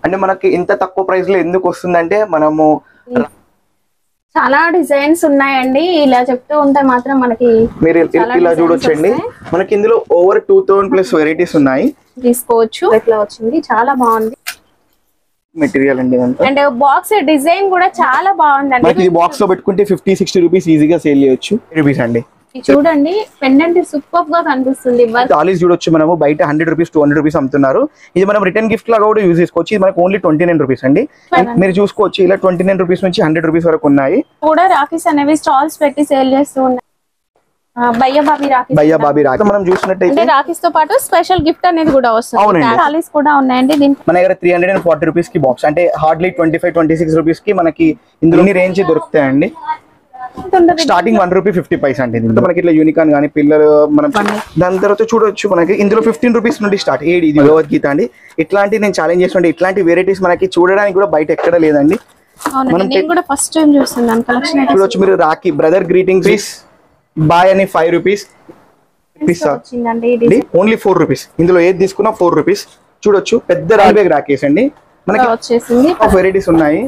అంటే మనకి ఇంత తక్కువ ప్రైస్ లో ఎందుకు వస్తుందంటే మనము చాలా డిజైన్స్ ఉన్నాయండి. ఇలా చెప్తూ ఉంటే మాత్రం మనకి మీరు ఇలా చూడొచ్చండి. మనకి ఇందులో ఓవర్ 2000+ వెరైటీస్ ఉన్నాయి. తీసుకోవచ్చు. ఇట్లా వచ్చింది, చాలా బాగుంది మెటీరియల్ అండి. అండ్ బాక్స్ డిజైన్ కూడా చాలా బాగుందండి. మనకి ఈ బాక్స్ లో పెట్టుకుంటే 50-60 రూపీస్ ఈజీగా సేల్ చేయొచ్చు. రూపీస్ అండి. చూడండి పెండెంట్ సూపర్ గా కనిపిస్తుంది. టాలీస్ చూడొచ్చు. మనము బయట 100 రూపీస్ 200 రూపీస్ అమ్ముతున్నారు. ఇది మనం రిటర్న్ గిఫ్ట్ లాగా కూడా యూజ్ చేసుకోవచ్చు. ఇది మనకు ఓన్లీ 29 రూపీస్ అండి. మీరు చూసుకోవచ్చు ఇలా 29 రూపీస్ నుంచి 100 రూపీస్ వరకు ఉన్నాయి. కూడా రాఖీస్ అనేవి స్టాల్స్ పెట్టి సేల్ చేస్తూ ఉన్నాయి. భయ్యా బాబీ రాఖీ మనం చూసినట్టయితే రాఖీస్ తో పాటు స్పెషల్ గిఫ్ట్ అనేది కూడా వస్తుంది. టాలీస్ కూడా ఉన్నాయండి. మన దగ్గర 340 రూపీస్ కి బాక్స్ అంటే హార్డ్లీ 25-26 రూపీస్ కి మనకి ఇందులో రేంజ్ దొరుకుతాయండి. స్టార్టింగ్ 1 రూపీ 50 పైసా అండి. మనకి ఇట్లా యూనికాన్ కానీ పిల్లలు మనం దాని తర్వాత చూడొచ్చు. మనకి ఇందులో 15 రూపీస్ నుండి స్టార్ట్. ఇది భగవద్గీత అండి. ఇట్లాంటి నేను ఛాలెంజ్ చేస్తుంటే ఇట్లాంటి వెరైటీస్ మనకి చూడడానికి కూడా బయట ఎక్కడ లేదండి. ఫస్ట్ టైం చూస్తున్నాను కలెక్షన్. చూడొచ్చు మీరు. Rakhi brother greeting piece boy అని 5 రూపీస్ ఓన్లీ 4 రూపీస్. ఇందులో ఏది తీసుకున్నా 4 రూపీస్. చూడొచ్చు పెద్ద రాల్బేగ్ రాఖీస్ అండి. మనకి వచ్చేసింది వెరైటీస్ ఉన్నాయి.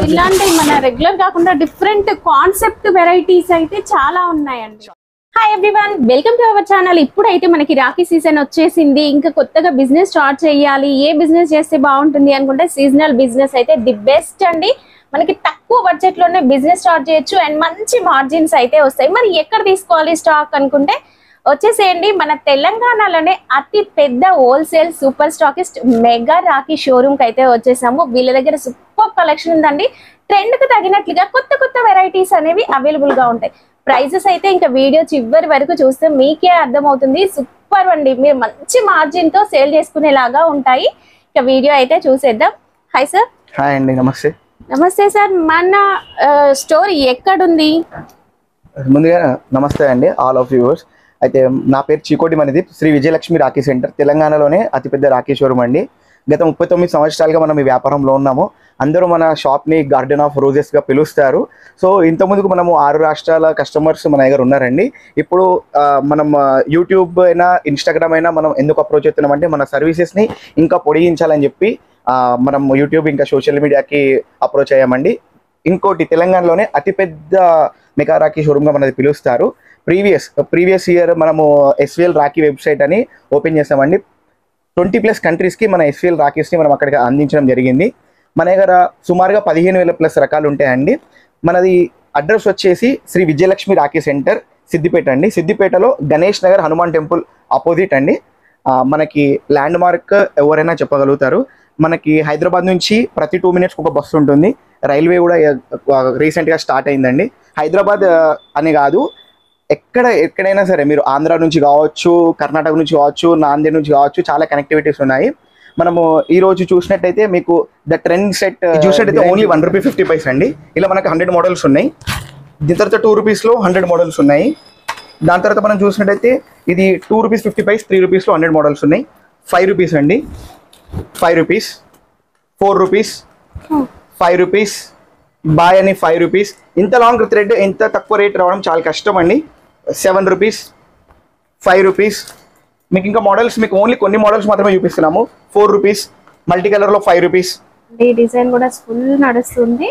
ఇలాంటి మన రెగ్యులర్ కాకుండా డిఫరెంట్ కాన్సెప్ట్ వెరైటీస్ అయితే చాలా ఉన్నాయండి. Hi everyone, welcome to our channel. ఇప్పుడైతే మనకి రాఖీ సీజన్ వచ్చేసింది. ఇంకా కొత్తగా బిజినెస్ స్టార్ట్ చేయాలి, ఏ బిజినెస్ చేస్తే బాగుంటుంది అనుకుంటే సీజనల్ బిజినెస్ అయితే ది బెస్ట్ అండి. మనకి తక్కువ బడ్జెట్ లోనే బిజినెస్ స్టార్ట్ చేయొచ్చు అండ్ మంచి మార్జిన్స్ అయితే వస్తాయి. మరి ఎక్కడ తీసుకోవాలి స్టాక్ అనుకుంటే వచ్చేసేయండి. మన తెలంగాణలోనే అతి పెద్ద wholesale super stockist mega Rakhi showroom కి అయితే వచ్చేసాము. వీళ్ళ దగ్గర సూపర్ కలెక్షన్ ఉందండి. ట్రెండ్ కు తగినట్లుగా కొత్త కొత్త వెరైటీస్ అనేవి అవైలబుల్ గా ఉంటాయి. ప్రైజెస్ అయితే ఇంకా వీడియో చివరి వరకు చూస్తే మీకే అర్థమవుతుంది. సూపర్ అండి, మీరు మంచి మార్జిన్ తో సేల్ చేసుకునేలాగా ఉంటాయి. ఇక వీడియో అయితే చూసేద్దాం. Hi sir. హాయ్ అండి. నమస్తే. నమస్తే సార్. మన స్టోర్ ఎక్కడుంది? ముందుగా నమస్తే అండి ఆల్ ఆఫ్ వ్యూవర్స్. అయితే నా పేరు చీకోటి మణిదీప్. శ్రీ విజయలక్ష్మి రాఖీ సెంటర్ తెలంగాణలోనే అతిపెద్ద రాఖీ షోరూమ్ అండి. గత 39 సంవత్సరాలుగా మనం ఈ వ్యాపారంలో ఉన్నాము. అందరూ మన షాప్ని గార్డెన్ ఆఫ్ రోజెస్గా పిలుస్తారు. సో ఇంతకుముందుకు మనము 6 రాష్ట్రాల కస్టమర్స్ మన దగ్గర ఉన్నారండి. ఇప్పుడు మనం యూట్యూబ్ అయినా ఇన్స్టాగ్రామ్ అయినా మనం ఎందుకు అప్రోచ్ అవుతున్నామంటే మన సర్వీసెస్ని ఇంకా పొడిగించాలని చెప్పి మనం యూట్యూబ్ ఇంకా సోషల్ మీడియాకి అప్రోచ్ అయ్యామండి. ఇంకోటి తెలంగాణలోనే అతిపెద్ద మెగా రాఖీ షోరూమ్గా మనది పిలుస్తారు. ప్రీవియస్ ఇయర్ మనము ఎస్విఎల్ రాఖీ వెబ్సైట్ అని ఓపెన్ చేసామండి. 20+ కంట్రీస్కి మన ఎస్విఎల్ రాఖీస్ని మనం అక్కడికి అందించడం జరిగింది. మన దగ్గర సుమారుగా 15,000+ రకాలు ఉంటాయండి. మనది అడ్రస్ వచ్చేసి శ్రీ విజయలక్ష్మి రాఖీ సెంటర్ సిద్దిపేట అండి. సిద్దిపేటలో గణేష్ నగర్ హనుమాన్ టెంపుల్ ఆపోజిట్ అండి. మనకి ల్యాండ్ మార్క్ ఎవరైనా చెప్పగలుగుతారు. మనకి హైదరాబాద్ నుంచి ప్రతి 2 మినిట్స్కి ఒక బస్సు ఉంటుంది. రైల్వే కూడా రీసెంట్గా స్టార్ట్ అయిందండి. హైదరాబాద్ అని కాదు, ఎక్కడైనా సరే మీరు ఆంధ్ర నుంచి కావచ్చు, కర్ణాటక నుంచి కావచ్చు, నాందేడ్ నుంచి కావచ్చు, చాలా కనెక్టివిటీస్ ఉన్నాయి. మనము ఈ రోజు చూసినట్టయితే మీకు ద ట్రెండ్ సెట్ చూసినట్టయితే ఓన్లీ 1 రూపీ 50 పైసా అండి. ఇలా మనకు 100 మోడల్స్ ఉన్నాయి. దీని తర్వాత 2 రూపీస్లో 100 మోడల్స్ ఉన్నాయి. దాని తర్వాత మనం చూసినట్టయితే ఇది 2 రూపీస్ 50 పైస్, 3 రూపీస్లో 100 మోడల్స్ ఉన్నాయి. 5 రూపీస్ అండి, 5 రూపీస్, 4 రూపీస్, 5 రూపీస్, బాయ్ అని 5 రూపీస్. ఇంత లాంగ్ థ్రెడ్ ఎంత తక్కువ రేట్ రావడం చాలా కష్టం అండి. 7 రూపీస్, 5 రూపీస్. మీకు ఇంకా మోడల్స్ మీకు ఓన్లీ కొన్ని మోడల్స్ మాత్రమే చూపిస్తున్నాము. 4 రూపీస్, మల్టీ కలర్లో 5 రూపీస్. ఈ డిజైన్ కూడా ఫుల్ నడుస్తుంది.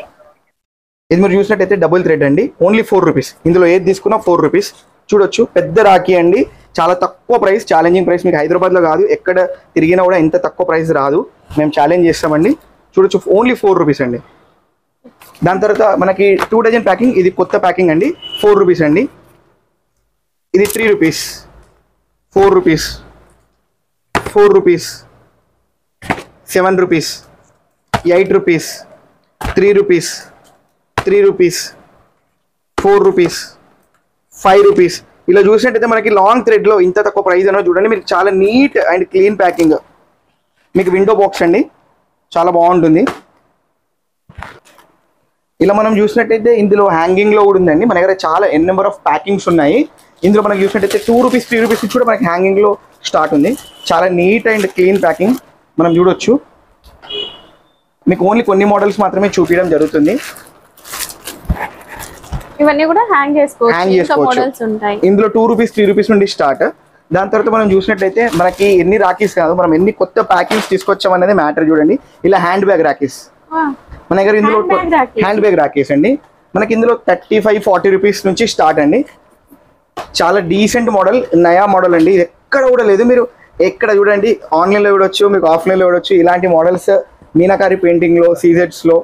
ఇది మీరు చూసినట్టయితే డబుల్ థ్రెడ్ అండి, ఓన్లీ 4 రూపీస్. ఇందులో ఏది తీసుకున్నా 4 రూపీస్. చూడొచ్చు పెద్ద రాఖీ అండి, చాలా తక్కువ ప్రైస్, ఛాలెంజింగ్ ప్రైస్. మీకు హైదరాబాద్లో కాదు ఎక్కడ తిరిగినా కూడా ఇంత తక్కువ ప్రైస్ రాదు. మేము ఛాలెంజ్ చేస్తామండి. చూడొచ్చు ఓన్లీ 4 రూపీస్ అండి. దాని తర్వాత మనకి 2 డజన్ ప్యాకింగ్, ఇది కొత్త ప్యాకింగ్ అండి, 4 రూపీస్ అండి. ఇది 3 rupees, 4 rupees, 4 rupees, 7 rupees, 8 rupees, 3 rupees, 3 rupees, 4 rupees, 5 rupees. ఇలా చూసినట్టయితే మనకి లాంగ్ థ్రెడ్లో ఇంత తక్కువ ప్రైస్ అనో చూడండి. మీకు చాలా నీట్ అండ్ క్లీన్ ప్యాకింగ్. మీకు విండో బాక్స్ అండి, చాలా బాగుంటుంది. ఇలా మనం చూసినట్టయితే ఇందులో హ్యాంగింగ్లో కూడా ఉందండి. మన దగ్గర చాలా నెంబర్ ఆఫ్ ప్యాకింగ్స్ ఉన్నాయి. ఇందులో మనకి చూసినట్టయితే 2 రూపీస్ 3 రూపీస్ కూడా మనకి హ్యాంగింగ్లో స్టార్ట్ ఉంది. చాలా నీట్ అండ్ క్లీన్ ప్యాకింగ్ మనం చూడొచ్చు. మీకు ఓన్లీ కొన్ని మోడల్స్ మాత్రమే చూపించడం జరుగుతుంది. ఇవన్నీ కూడా హ్యాంగ్ చేసుకోవచ్చు. ఇందులో 2 రూపీస్ 3 రూపీస్ నుండి స్టార్ట్. దాని తర్వాత మనం చూసినట్లయితే మనకి ఎన్ని రాఖీస్ కాదు, మనం ఎన్ని కొత్త ప్యాకింగ్స్ తీసుకొచ్చాం అనేది మ్యాటర్ చూడండి. ఇలా హ్యాండ్ బ్యాగ్ రాఖీస్ మన దగ్గర ఇందులో హ్యాండ్ బ్యాగ్ రాఖీస్ అండి. మనకి ఇందులో 35-40 రూపీస్ నుంచి స్టార్ట్ అండి. చాలా డీసెంట్ మోడల్, నయా మోడల్ అండి. ఇది ఎక్కడ కూడా లేదు, మీరు ఎక్కడ చూడండి ఆన్లైన్లో చూడొచ్చు, మీకు ఆఫ్లైన్లో చూడొచ్చు. ఇలాంటి మోడల్స్ మీనాకారి పెయింటింగ్లో, సీజెట్స్లో,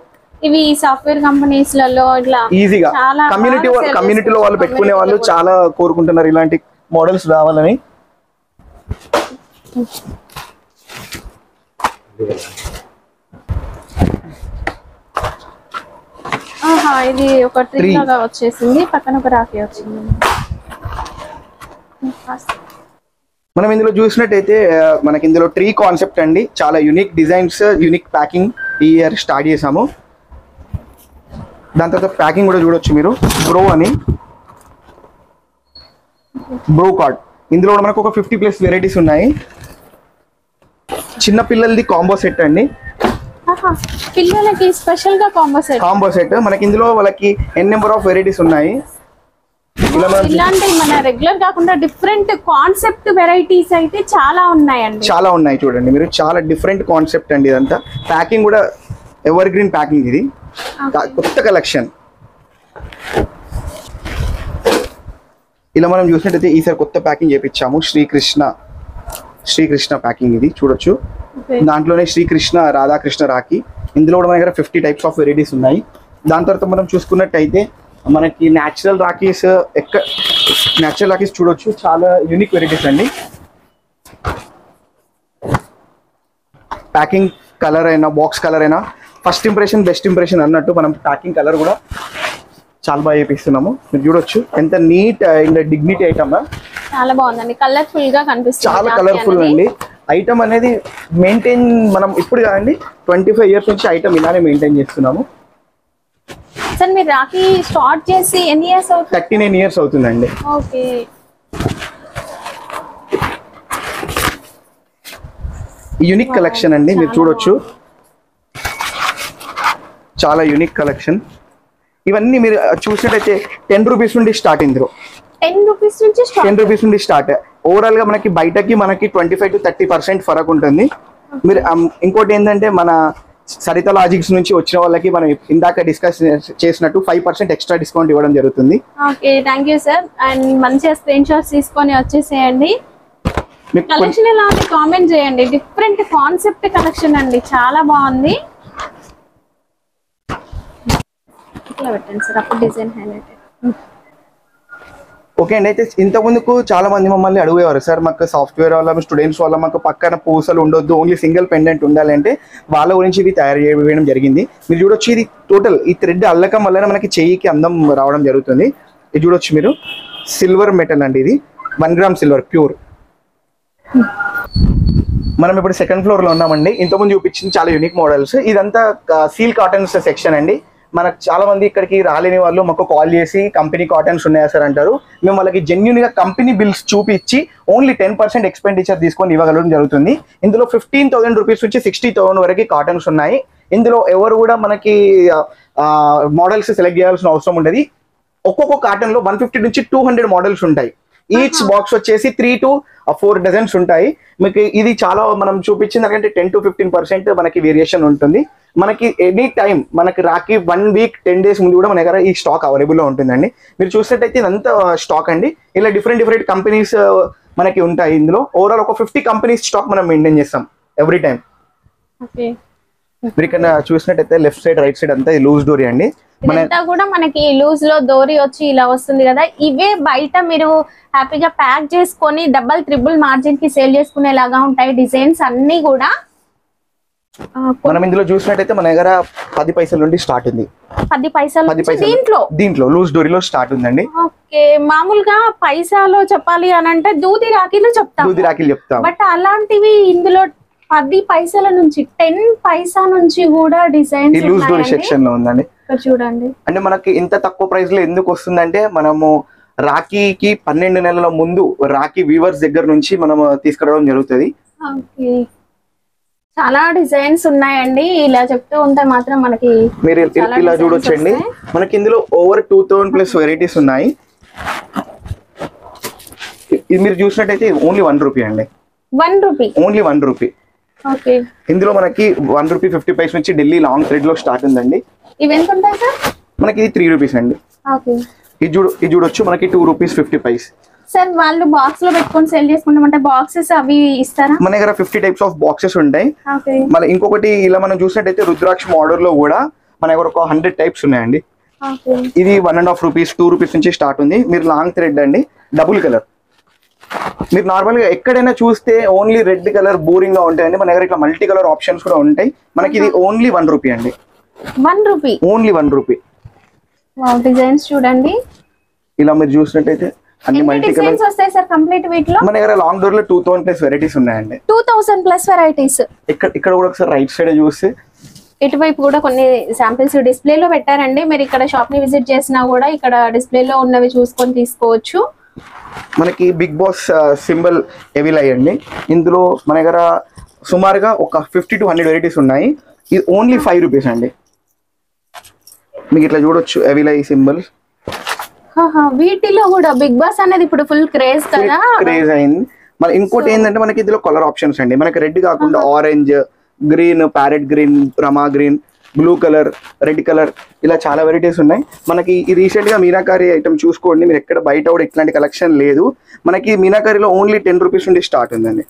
ఇవి సాఫ్ట్వేర్ కంపెనీస్ లలో ఇట్లా ఈజీగా కమ్యూనిటీలో వాళ్ళు పెట్టుకునే వాళ్ళు చాలా కోరుకుంటున్నారు ఇలాంటి మోడల్స్ రావాలని. ఇది ఒక ట్రీ లాగా వచ్చేసింది, పక్కన ఒక రాఖీ వచ్చింది. మనం ఇందులో చూసినట్టయితే మనకి ఇందులో ట్రీ కాన్సెప్ట్ అండి. చాలా యూనిక్ డిజైన్స్, యూనిక్ ప్యాకింగ్ ఈ ఇయర్ స్టార్ట్ చేసాము. దాని తర్వాత ప్యాకింగ్ కూడా చూడొచ్చు మీరు. బ్రో కార్డ్, ఇందులో కూడా మనకు ఒక 50+ వెరైటీస్ ఉన్నాయి. చిన్న పిల్లలది కాంబో సెట్ అండి, పిల్లలకి స్పెషల్ గా కాంబో సెట్. మనకి ఇందులో వాళ్ళకి నెంబర్ ఆఫ్ వెరైటీస్ ఉన్నాయి. ఇలాంటి మన రెగ్యులర్ కాకుండా డిఫరెంట్ కాన్సెప్ట్ వెరైటీస్ అయితే చాలా ఉన్నాయండి, చాలా ఉన్నాయి చూడండి మీరు. చాలా డిఫరెంట్ కాన్సెప్ట్ అండి ఇదంతా. ప్యాకింగ్ కూడా ఎవర్ గ్రీన్ ప్యాకింగ్, ఇది కొత్త కలెక్షన్. ఇలా మనం చూసినట్టయితే ఈసారి కొత్త ప్యాకింగ్ చేపించాము. శ్రీకృష్ణ ప్యాకింగ్ ఇది చూడొచ్చు. దాంట్లోనే శ్రీకృష్ణ, రాధాకృష్ణ రాఖీ. ఇందులో కూడా మన దగ్గర 50 టైప్స్ ఆఫ్ వెరైటీస్ ఉన్నాయి. దాని తర్వాత మనం చూసుకున్నట్టయితే మనకి న్యాచురల్ రాఖీస్ చూడొచ్చు. చాలా యూనిక్ వెరైటీస్ అండి. ప్యాకింగ్ కలర్ అయినా, బాక్స్ కలర్ అయినా, ఫస్ట్ ఇంప్రెషన్ బెస్ట్ ఇంప్రెషన్ అన్నట్టు మనం ప్యాకింగ్ కలర్ కూడా చాలా బాగా చేపిస్తున్నాము. మీరు చూడొచ్చు ఎంత నీట్ అండ్ డిగ్నిటీ ఐటమ్, చాలా బాగుందండి. కలర్ఫుల్ గా కనిపిస్తుంది, చాలా కలర్ఫుల్ అండి. ఐటమ్ అనేది మెయింటైన్ మనం ఇప్పుడు కాదండి 25 ఇయర్స్ నుంచి ఐటమ్ ఇలానే మెయింటైన్ చేస్తున్నాము. సార్ మీరు రాఖీ స్టార్ట్ చేసి ఎన్ని ఇయర్స్ అవుతుంది? 39 ఇయర్స్ అవుతుందండి. ఓకే. యూనిక్ కలెక్షన్ అండి, మీరు చూడొచ్చు. చాలా యూనిక్ కలెక్షన్. ఇవన్నీ మీరు చూసినట్టయితే 10 రూపీస్ నుండి స్టార్ట్. ఇందులో 10 రూపీస్ నుండి స్టార్ట్. ఓవరాల్ గా మనకి బయటకి మనకి 25 to 30% ఫరక్ ఉంటుంది. మీరు ఇంకోటి ఏంటంటే మన సరిత లాజిక్స్ నుంచి వచ్చిన వాళ్ళకి మనం ఇందాక డిస్కస్ చేసినట్టు 5% ఎక్స్ట్రా డిస్కౌంట్ ఇవ్వడం జరుగుతుంది. Okay, thank you sir. And మంచిగా స్క్రీన్ షాట్స్ తీసుకొని వచ్చేసేయండి. కలెక్షన్ ఎలా ఉంది కామెంట్ చేయండి. డిఫరెంట్ కాన్సెప్ట్ కలెక్షన్ అండి, చాలా బాగుంది. ఇట్లా పెట్టండి సార్, అప్పుడు డిజైన్ హైలైట్. ఓకే అండి. అయితే ఇంతకుముందుకు చాలా మంది మమ్మల్ని అడిగేవారు, సార్ మాకు సాఫ్ట్వేర్ వాళ్ళ స్టూడెంట్స్ వల్ల మాకు పక్కన పూసలు ఉండొద్దు, ఓన్లీ సింగిల్ పెండెంట్ ఉండాలి అంటే వాళ్ళ గురించి ఇది తయారు చేయడం జరిగింది. మీరు చూడొచ్చు, ఇది టోటల్ ఈ థ్రెడ్ అల్లకం వల్ల మనకి చెయ్యికి అందం రావడం జరుగుతుంది. ఇది చూడొచ్చు మీరు. సిల్వర్ మెటల్ అండి, ఇది 1 గ్రామ్ సిల్వర్ ప్యూర్. మనం ఇప్పుడు సెకండ్ ఫ్లోర్ లో ఉన్నామండి. ఇంతకుముందు చూపించింది చాలా యూనిక్ మోడల్స్. ఇదంతా సీల్ కాటన్స్ సెక్షన్ అండి. మనకు చాలా మంది ఇక్కడికి రాలేని వాళ్ళు మాకు కాల్ చేసి కంపెనీ కాటన్స్ ఉన్నాయా సార్ అంటారు. మేము వాళ్ళకి జెన్యున్ గా కంపెనీ బిల్స్ చూపించి ఓన్లీ 10% ఎక్స్పెండిచర్ తీసుకొని ఇవ్వగలడం జరుగుతుంది. ఇందులో 15,000 రూపీస్ నుంచి 60,000 వరకు కాటన్స్ ఉన్నాయి. ఇందులో ఎవరు కూడా మనకి మోడల్స్ సెలెక్ట్ చేయాల్సిన అవసరం ఉండదు. ఒక్కొక్క కాటన్ లో 150 నుంచి 200 మోడల్స్ ఉంటాయి. ఈచ్ బాక్స్ వచ్చేసి 3 to 4 డజన్స్ ఉంటాయి. మీకు ఇది చాలా మనం చూపించిన దానికంటే 10 to 15% మనకి వేరియేషన్ ఉంటుంది. మనకి ఎనీ టైం మనకి రాఖీ 1 వీక్ 10 డేస్ ముందు కూడా మన దగ్గర ఈ స్టాక్ అవైలబుల్లో ఉంటుందండి. మీరు చూసినట్టయితే ఇదంతా స్టాక్ అండి. ఇలా డిఫరెంట్ కంపెనీస్ మనకి ఉంటాయి. ఇందులో ఓవరాల్ ఒక 50 కంపెనీస్ స్టాక్ మనం మెయింటైన్ చేస్తాం ఎవ్రీ టైం. మీరు ఇక్కడ చూసినట్టయితే లెఫ్ట్ సైడ్ రైట్ సైడ్ అంతా లూజ్ డోరీ అండి. ఇదంతా కూడా మనకి లూజ్ లో డోరీ వచ్చి ఇలా వస్తుంది కదా. ఇవే బయట మీరు హ్యాపీగా ప్యాక్ చేసుకొని డబల్ ట్రిపుల్ మార్జిన్ కి సేల్ చేసుకునేలాగా ఉంటాయి డిజైన్స్ అన్ని కూడా. మనం ఇందులో చూసినట్టయితే మన దగ్గర 10 పైసల నుండి స్టార్ట్ ఉంది. 10 పైసలు దీంట్లో లూజ్ డోరీలో స్టార్ట్ ఉందండి. ఓకే, మామూలుగా పైసాలో చెప్పాలి అని అంటే దూది రాఖీలు చెప్తాం. బట్ అలాంటివి ఇందులో 10 పైసల నుంచి 10 పైసా నుంచి కూడా డిజైన్స్ లూజ్ డోరీ సెక్షన్ లో ఉందండి. చూడండి, అంటే మనకి ఇంత తక్కువ ప్రైస్ లో ఎందుకు వస్తుందంటే మనము రాఖీకి 12 నెలల ముందు రాఖీ వీవర్స్ దగ్గర నుంచి మనం తీసుకురావడం జరుగుతుంది. చాలా డిజైన్స్ ఉన్నాయండి. ఇలా చెప్తూ ఉంటే మాత్రం మనకి మీరు ఇలా చూడొచ్చండి. మనకి ఇందులో ఓవర్ 2000+ వెరైటీస్ ఉన్నాయి. ఇది మీరు చూసినట్టయితే ఓన్లీ 1 రూపీ అండి. 1 రూపీ, ఓన్లీ 1 రూపీ. ఓకే. ఇందులో మనకి 1 రూపీ 50 పైస్ నుంచి ఢిల్లీ లాంగ్ థ్రెడ్ లో స్టార్ట్ ఉందండి. ఇవి ఎంత ఉంటాయి సార్? మనకి ఇది 3 రూపీస్ అండి. ఓకే. ఇది చూడొచ్చు మనకి 2 రూపీస్ 50 పైస్. సార్ వాళ్ళు బాక్స్ లో పెట్టుకొని సేల్ చేసుకుంటామంటే బాక్సెస్ అవి ఇస్తారా? మన దగ్గర 50 టైప్స్ ఆఫ్ బాక్సెస్ ఉంటాయి. ఓకే. మళ్ళీ ఇంకొకటి ఇలా మనం చూసినట్టయితే రుద్రాక్ష మోడల్ లో కూడా మన దగ్గర ఒక 100 టైప్స్ ఉన్నాయండి. ఓకే. ఇది 1.5 రూపీస్ 2 రూపీస్ నుంచి స్టార్ట్ ఉంది. మీరు లాంగ్ థ్రెడ్ అండి, డబుల్ కలర్. మీరు నార్మల్ గా ఎక్కడైనా చూస్తే ఓన్లీ రెడ్ కలర్ బోరింగ్ గా ఉంటాయండి. మన దగ్గర ఇట్లా మల్టీ కలర్ ఆప్షన్స్ కూడా ఉంటాయి. మనకి ఇది ఓన్లీ 1 రూపీ అండి. 1 రూపీ, ఓన్లీ 1 రూపీ. డిజైన్స్ చూడండి. ఇలా మీరు చూసినట్టయితే అన్ని మల్టీ కలర్ డిజైన్స్ వస్తాయి సార్ కంప్లీట్ వీటిలో. మన దగ్గర లాంగ్ డోర్ లో 2000 ప్లస్ వెరైటీస్ ఉన్నాయండి. 2000 ప్లస్ వెరైటీస్. ఇక్కడ కూడా ఒకసారి రైట్ సైడ్ చూస్తే ఇటువైపు కూడా కొన్ని శాంపిల్స్ డిస్ప్లేలో పెట్టారండి. మీరు ఇక్కడ షాప్ ని విజిట్ చేసినా కూడా ఇక్కడ డిస్ప్లేలో ఉన్నవి చూసుకొని తీసుకోవచ్చు. మనకి బిగ్ బాస్ సింబల్ ఎవీల్ అయ్యండి. ఇందులో మన దగ్గర సుమారుగా ఒక 50 to 100 వెరైటీస్ ఉన్నాయి. ఇది ఓన్లీ 5 రూపీస్ అండి. మీకు ఇట్లా చూడొచ్చు ఎవీల్ ఐ సింబల్. వీటిలో కూడా బిగ్ బాస్ అనేది ఇప్పుడు ఫుల్ క్రేజ్ కదా, క్రేజ్ అయింది. మరి ఇంకోటి ఏంటంటే మనకి ఇందులో కలర్ ఆప్షన్స్ అండి. మనకి రెడ్ కాకుండా ఆరెంజ్, గ్రీన్, ప్యారెట్ గ్రీన్, రమా green, blue colour, red colour, ఇలా చాలా వెరైటీస్ ఉన్నాయి. మనకి ఈ రీసెంట్ గా మీనాకారి ఐటమ్ చూసుకోండి. మీరు ఎక్కడ బయట కూడా ఇట్లాంటి కలెక్షన్ లేదు. మనకి మీనాకారిలో ఓన్లీ 10 రూపీస్ నుండి స్టార్ట్ ఉందండి.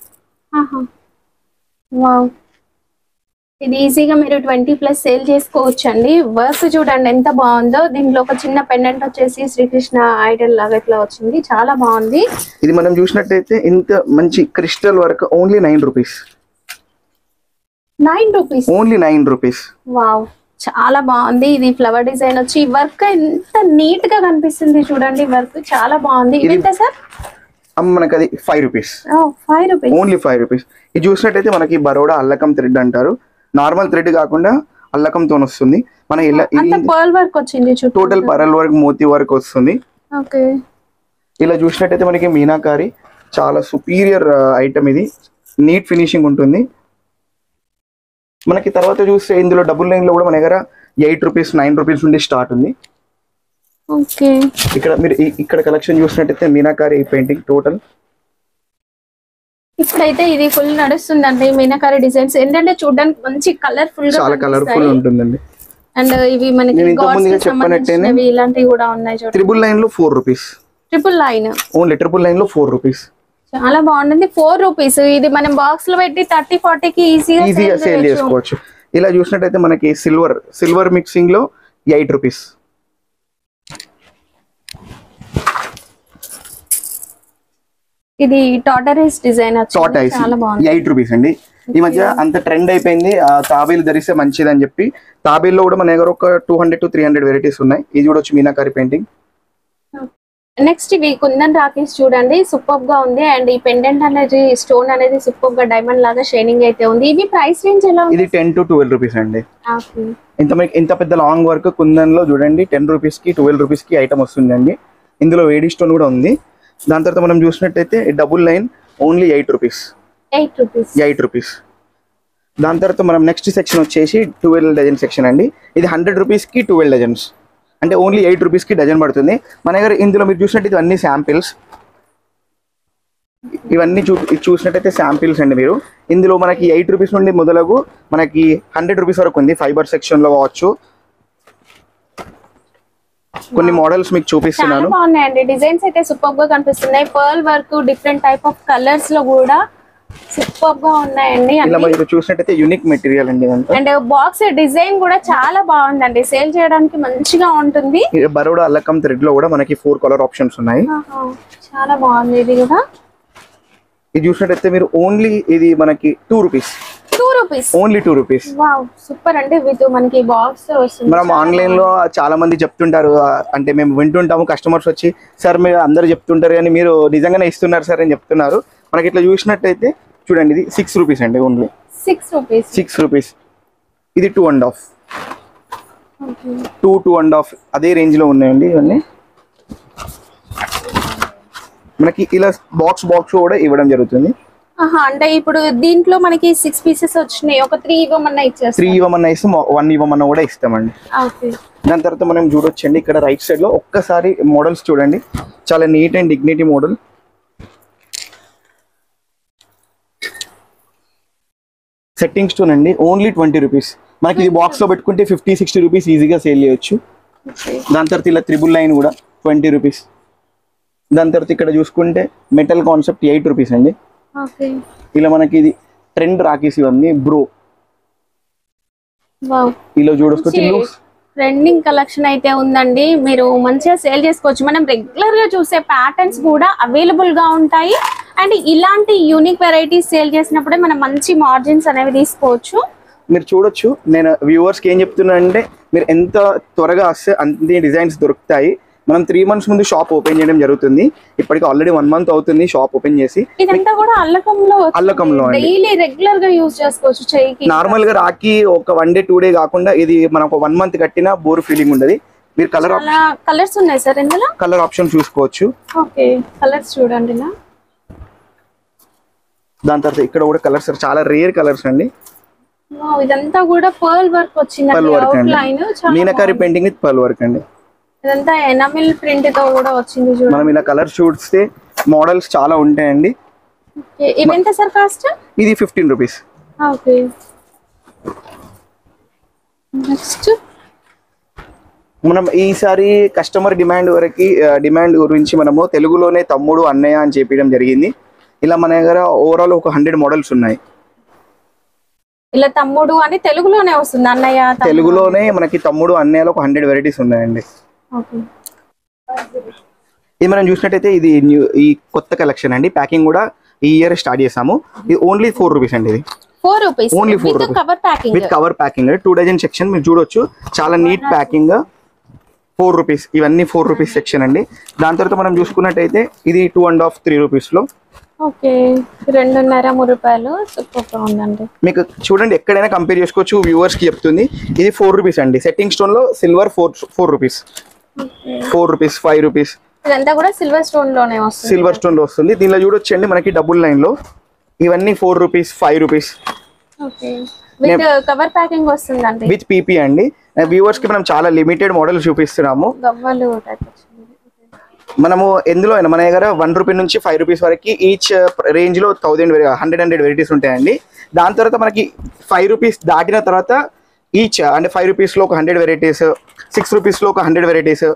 ఇది ఈజీగా మీరు 20 ప్లస్ సేల్ చేసుకోవచ్చు అండి. వర్క్ చూడండి ఎంత బాగుందో. దీంట్లో ఒక చిన్న పెండెంట్ వచ్చేసి శ్రీకృష్ణ ఐడల్ లాగా ఇట్లా వచ్చింది, చాలా బాగుంది. ఇది మనం చూసినట్టయితే ఇంత మంచి crystal work only 9 rupees. 9 rupees, only 9 rupees. Wow, చాలా బాగుంది. ఇది ఫ్లవర్ డిజైన్ వచ్చి వర్క్ ఎంత నీట్ గా కనిపిస్తుంది చూడండి. వర్క్ చాలా బాగుంది. ఇది ఎంత సార్? మనకి అది 5 రూపీస్. 5 rupees, only 5 rupees. ఇది చూసినట్టయితే మనకి బరోడా అల్లకం థ్రెడ్ అంటారు. నార్మల్ థ్రెడ్ కాకుండా అల్లకంతో వస్తుంది. మన పర్ల్ వర్క్ వచ్చింది, టోటల్ పర్ల్ వర్క్, మోతీ వర్క్ వస్తుంది. ఓకే. ఇలా చూసినట్టయితే మనకి మీనాకారి చాలా సుపీరియర్ ఐటమ్. ఇది నీట్ ఫినిషింగ్ ఉంటుంది. మనకి తర్వాత చూస్తే ఇందులో డబుల్ లైన్ లో కూడా మన దగ్గర 8 రూపీస్ 9 రూపీస్ నుండి స్టార్ట్ ఉంది. ఓకే. ఇక్కడ మీరు ఇక్కడ కలెక్షన్ చూసినట్టయితే మీనాకారి పెయింటింగ్ టోటల్. ఇప్పుడైతే ఇది ఫుల్ నడుస్తుందండి మీనాకారి డిజైన్స్. ఏంటంటే చూడడానికి మంచి కలర్ఫుల్ గా, చాలా కలర్ఫుల్ ఉంటుందండి. అండ్ ఇవి మనకి ఇలాంటివి కూడా ఉన్నాయి చూడండి. ట్రిపుల్ లైన్ లో 4 rupees. Triple line, only triple line లో 4 రూపీస్. చాలా బాగుంటుంది. 4 రూపీస్. ఇది మనం బాక్స్ లో పెట్టి 30-40 కి ఈజీగా సేల్ చేసుకోవచ్చు. ఇలా చూసినట్టయితే మనకి సిల్వర్ మిక్సింగ్ లో 8 రూపీస్. ఇది టాటరైస్ డిజైన్ చాలా బాగుంది. 8 రూపీస్ అండి. ఈ మధ్య అంత ట్రెండ్ అయిపోయింది తాబేలు ధరిస్తే మంచిది అని చెప్పి. తాబేల్లో కూడా మన దగ్గర ఒక 200 to 300 వెరైటీస్ ఉన్నాయి. ఇది చూడొచ్చు మీనాకారి పెయింటింగ్. నెక్స్ట్ ఇవి కుందన్ రాకేష్ చూడండి, సూపర్ గా ఉంది. అండ్ ఈ పెండెంట్ అనేది స్టోన్ అనేది సూపర్ గా డైమండ్ లాగా షైనింగ్ అయితే ఉంది. ఇవి ప్రైస్ రేంజ్ ఎలా ఉంది? ఇది 10 to 12 రూపీస్ అండి. ఇంత పెద్ద లాంగ్ వర్క్ కుందన్ లో చూడండి 10 రూపీస్ కి 12 రూపీస్ కి ఐటమ్ వస్తుందండి. ఇందులో వేడి స్టోన్ కూడా ఉంది. దాని తర్వాత మనం చూసినట్టయితే double line only 8 rupees. 8 rupees. దాని తర్వాత మనం నెక్స్ట్ సెక్షన్ వచ్చేసి 12 డజన్ సెక్షన్ అండి. ఇది 100 రూపీస్ కి 12 డజన్స్, అంటే ఓన్లీ 8 రూపీస్ కి డజన్ పడుతుంది మన దగ్గర. ఇందులో మీరు చూసినట్టు ఇవన్నీ శాంపిల్స్. ఇవన్నీ చూసినట్టయితే శాంపిల్స్ అండి. మీరు ఇందులో మనకి 8 రూపీస్ నుండి మొదలగు మనకి 100 రూపీస్ వరకు ఉంది. ఫైబర్ సెక్షన్ లో కావచ్చు. కొన్ని మోడల్స్ మీకు చూపిస్తున్నాను. బాగున్నాయండి, డిజైన్స్ అయితే సూపర్ గా కనిపిస్తున్నాయి. Pearl work, different type of colours లో కూడా సూపర్ గా ఉన్నాయండి. ఇలా మీరు చూసినట్టయితే యూనిక్ మెటీరియల్ అండి ఇదంతా. అండ్ బాక్స్ డిజైన్ కూడా చాలా బాగుందండి, సేల్ చేయడానికి మంచిగా ఉంటుంది. బరోడా అల్లకం థ్రెడ్ లో కూడా మనకి 4 కలర్ ఆప్షన్స్ ఉన్నాయి. చాలా బాగుంది. ఇది కూడా ఇది చూసినట్టయితే మీరు ఓన్లీ ఇది మనకి 2 rupees. Only 2 rupees. Wow, super అండి. విత్ మనకి బాక్స్ వస్తుంది. మనం ఆన్లైన్ లో చాలా మంది చెప్తుంటారు, అంటే మేము వింటుంటాము కస్టమర్స్ వచ్చి, సార్ మీరు అందరు చెప్తుంటారు కానీ మీరు నిజంగానే ఇస్తున్నారు సార్ అని చెప్తున్నారు. మనకి ఇట్లా చూసినట్టయితే చూడండి ఇది 6 రూపీస్ అండి. Only 6 rupees. ఇది 2.5, 2.5 అదే రేంజ్ లో ఉన్నాయండి ఇవన్నీ. మనకి ఇలా బాక్స్ కూడా ఇవ్వడం జరుగుతుంది. అంటే ఇప్పుడు దీంట్లో మనకి 6 పీసెస్ వచ్చినాయి. ఒక 3 ఇవ్వమన్నా ఇచ్చేస్తాం. 3 ఇవ్వమన్నా ఇస్తాం, 1 ఇవ్వమన్నా కూడా ఇస్తామండి. దాని తర్వాత మనం చూడొచ్చండి ఇక్కడ రైట్ సైడ్ లో ఒక్కసారి మోడల్స్ చూడండి. చాలా neat and dignity model. Setting stone అండి, ఓన్లీ 20 రూపీస్. మనకి ఇది బాక్స్ లో పెట్టుకుంటే 50-60 రూపీస్ ఈజీగా సేల్ చేయొచ్చు. దాని తర్వాత ఇలా 999 కూడా 20 రూపీస్. దాని తర్వాత ఇక్కడ చూసుకుంటే మెటల్ కాన్సెప్ట్ 8 రూపీస్ అండి. ఇలా మనకి ఇది ట్రెండ్ రాకీస్ ఇవన్నీ బ్రో. ఇలా చూడొచ్చు, ట్రెండింగ్ కలెక్షన్ అయితే ఉందండి. మీరు మంచిగా సేల్ చేసుకోవచ్చు. మనం రెగ్యులర్ గా చూసే ప్యాటర్న్స్ కూడా అవైలబుల్ గా ఉంటాయి. అండ్ ఇలాంటి యూనిక్ వెరైటీస్ సేల్ చేసినప్పుడే మనం మంచి మార్జిన్స్ అనేవి తీసుకోవచ్చు. మీరు చూడొచ్చు. నేను వ్యూవర్స్కి ఏం చెప్తున్నా అంటే, మీరు ఎంత త్వరగా వస్తే అన్ని డిజైన్స్ దొరుకుతాయి. మనం 3 months ముందు షాప్ ఓపెన్ చేయడం జరుగుతుంది. ఇప్పటికి ఆల్రెడీ 1 month అవుతుంది షాప్ ఓపెన్ చేసి. ఇదంతా కూడా అల్లకంలో డైలీ రెగ్యులర్ గా యూజ్ చేసుకోవచ్చు. చెయ్యికి నార్మల్ గా రాకి ఒక 1 day 2 day కాకుండా ఇది మనం ఒక 1 month కట్టినా బోర్ ఫీలింగ్ ఉండదు. మీరు కలర్స్ ఉన్నాయి సార్ ఇందులో, కలర్ ఆప్షన్ చూసుకోవచ్చు. ఓకే, కలర్స్ చూడండి. దాని తర్వాత ఇక్కడ కూడా కలర్స్ చాలా రేర్ కలర్స్ అండి. ఇదంతా కూడా పర్ల్ వర్క్ వచ్చింది, meenakari painting with pearl work అండి. ఇదంతా ఎనామిల్ ప్రింట్ తో కూడా వచ్చింది చూడండి. మనం ఇలా కలర్ చూస్తే మోడల్స్ చాలా ఉంటాయండి. ఇవి ఎంత సార్ కాస్ట్? ఇది 15 రూపీస్. ఓకే, నెక్స్ట్ మనం ఈసారి కస్టమర్ డిమాండ్ గురించి మనము తెలుగులోనే తమ్ముడు అన్నయ్య అని చెప్పడం జరిగింది. ఇలా మన దగ్గర ఓవరాల్ ఒక 100 మోడల్స్ ఉన్నాయి. ఇలా తమ్ముడు అని తెలుగులోనే వస్తుంది, అన్నయ్య తెలుగులోనే మనకి తమ్ముడు అన్నయ్యలో ఒక 100 వెరైటీస్ ఉన్నాయండి. ఇది మనం చూసినట్టయితే ఇది ఈ కొత్త కలెక్షన్ అండి. ప్యాకింగ్ కూడా ఈ ఇయర్ స్టార్ట్ చేసాము. ఇది ఓన్లీ 4 రూపీస్ అండి. ఇది 4 rupees only 4 rupees with cover packing. 2 dozen section మీరు చూడొచ్చు, చాలా నీట్ ప్యాకింగ్. 4 రూపీస్. ఇవన్నీ 4 రూపీస్ సెక్షన్ అండి. దాని తర్వాత మనం చూసుకున్నట్టయితే ఇది 2.5-3 రూపీస్ లో. ఓకే, 2.5-3 రూపాయలు. సూపర్ ఉందండి. మీకు చూడండి, ఎక్కడైనా కంపేర్ చేసుకోవచ్చు. వ్యూవర్స్ కి చెప్తుంది. ఇది 4 రూపీస్ అండి. సెట్టింగ్ స్టోన్ లో సిల్వర్ 4 రూపీస్, 4 రూపీస్, 5 రూపీస్. ఇదంతా కూడా సిల్వర్ స్టోన్ లోనే వస్తుంది. సిల్వర్ స్టోన్ లో వస్తుంది. దీనిలో చూడొచ్చండి మనకి డబుల్ లైన్ లో ఇవన్నీ 4 rupees, 5 rupees. Okay, with cover packing వస్తుందండి, విత్ పీపీ అండి. వ్యూవర్స్ కి మనం చాలా లిమిటెడ్ మోడల్స్ చూపిస్తున్నాము. గవ్వలు టైప్ వచ్చింది. మనము ఎందులో అయినా మన దగ్గర 1 రూపీ నుంచి 5 రూపీస్ వరకు ఈచ్ రేంజ్ లో 100 వెరైటీస్ ఉంటాయండి. దాని తర్వాత మనకి 5 రూపీస్ దాటిన తర్వాత ఈచ్ అంటే 5 రూపీస్ లో ఒక 100 వెరైటీస్, 6 రూపీస్ లో ఒక 100 వెరైటీస్,